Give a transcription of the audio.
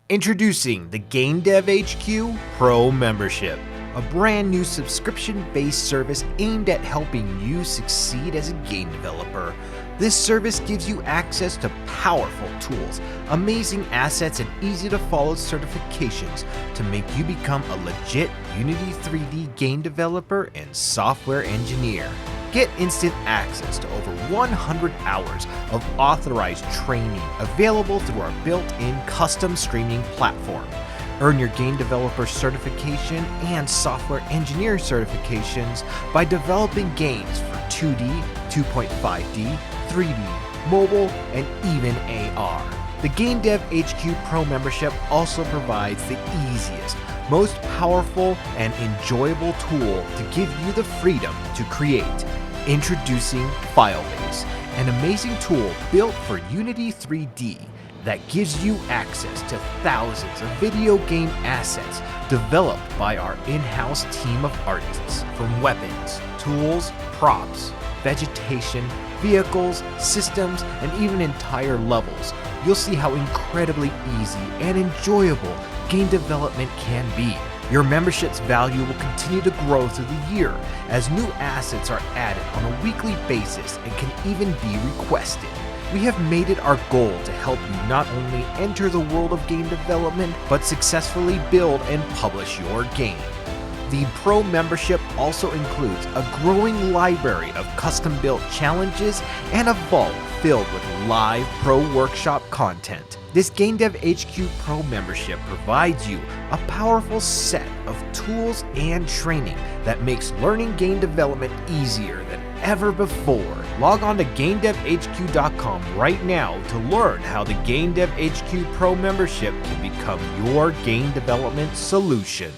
Introducing the Gamedev HQ Pro Membership, a brand new subscription-based service aimed at helping you succeed as a game developer. This service gives you access to powerful tools, amazing assets, and easy-to-follow certifications to make you become a legit Unity3D game developer and software engineer. Get instant access to over 100 hours of authorized training available through our built-in custom streaming platform. Earn your game developer certification and software engineer certifications by developing games for 2D, 2.5D, 3D, mobile, and even AR. The Gamedev HQ Pro membership also provides the easiest, most powerful, and enjoyable tool to give you the freedom to create. Introducing Filebase, an amazing tool built for Unity3D that gives you access to thousands of video game assets developed by our in-house team of artists, from weapons, tools, props, vegetation, vehicles, systems, and even entire levels. You'll see how incredibly easy and enjoyable game development can be. Your membership's value will continue to grow through the year as new assets are added on a weekly basis and can even be requested. We have made it our goal to help you not only enter the world of game development, but successfully build and publish your game. The Pro membership also includes a growing library of custom-built challenges and a vault filled with live Pro Workshop content. This Gamedev HQ Pro membership provides you a powerful set of tools and training that makes learning game development easier than ever before. Log on to gamedevhq.com right now to learn how the Gamedev HQ Pro membership can become your game development solution.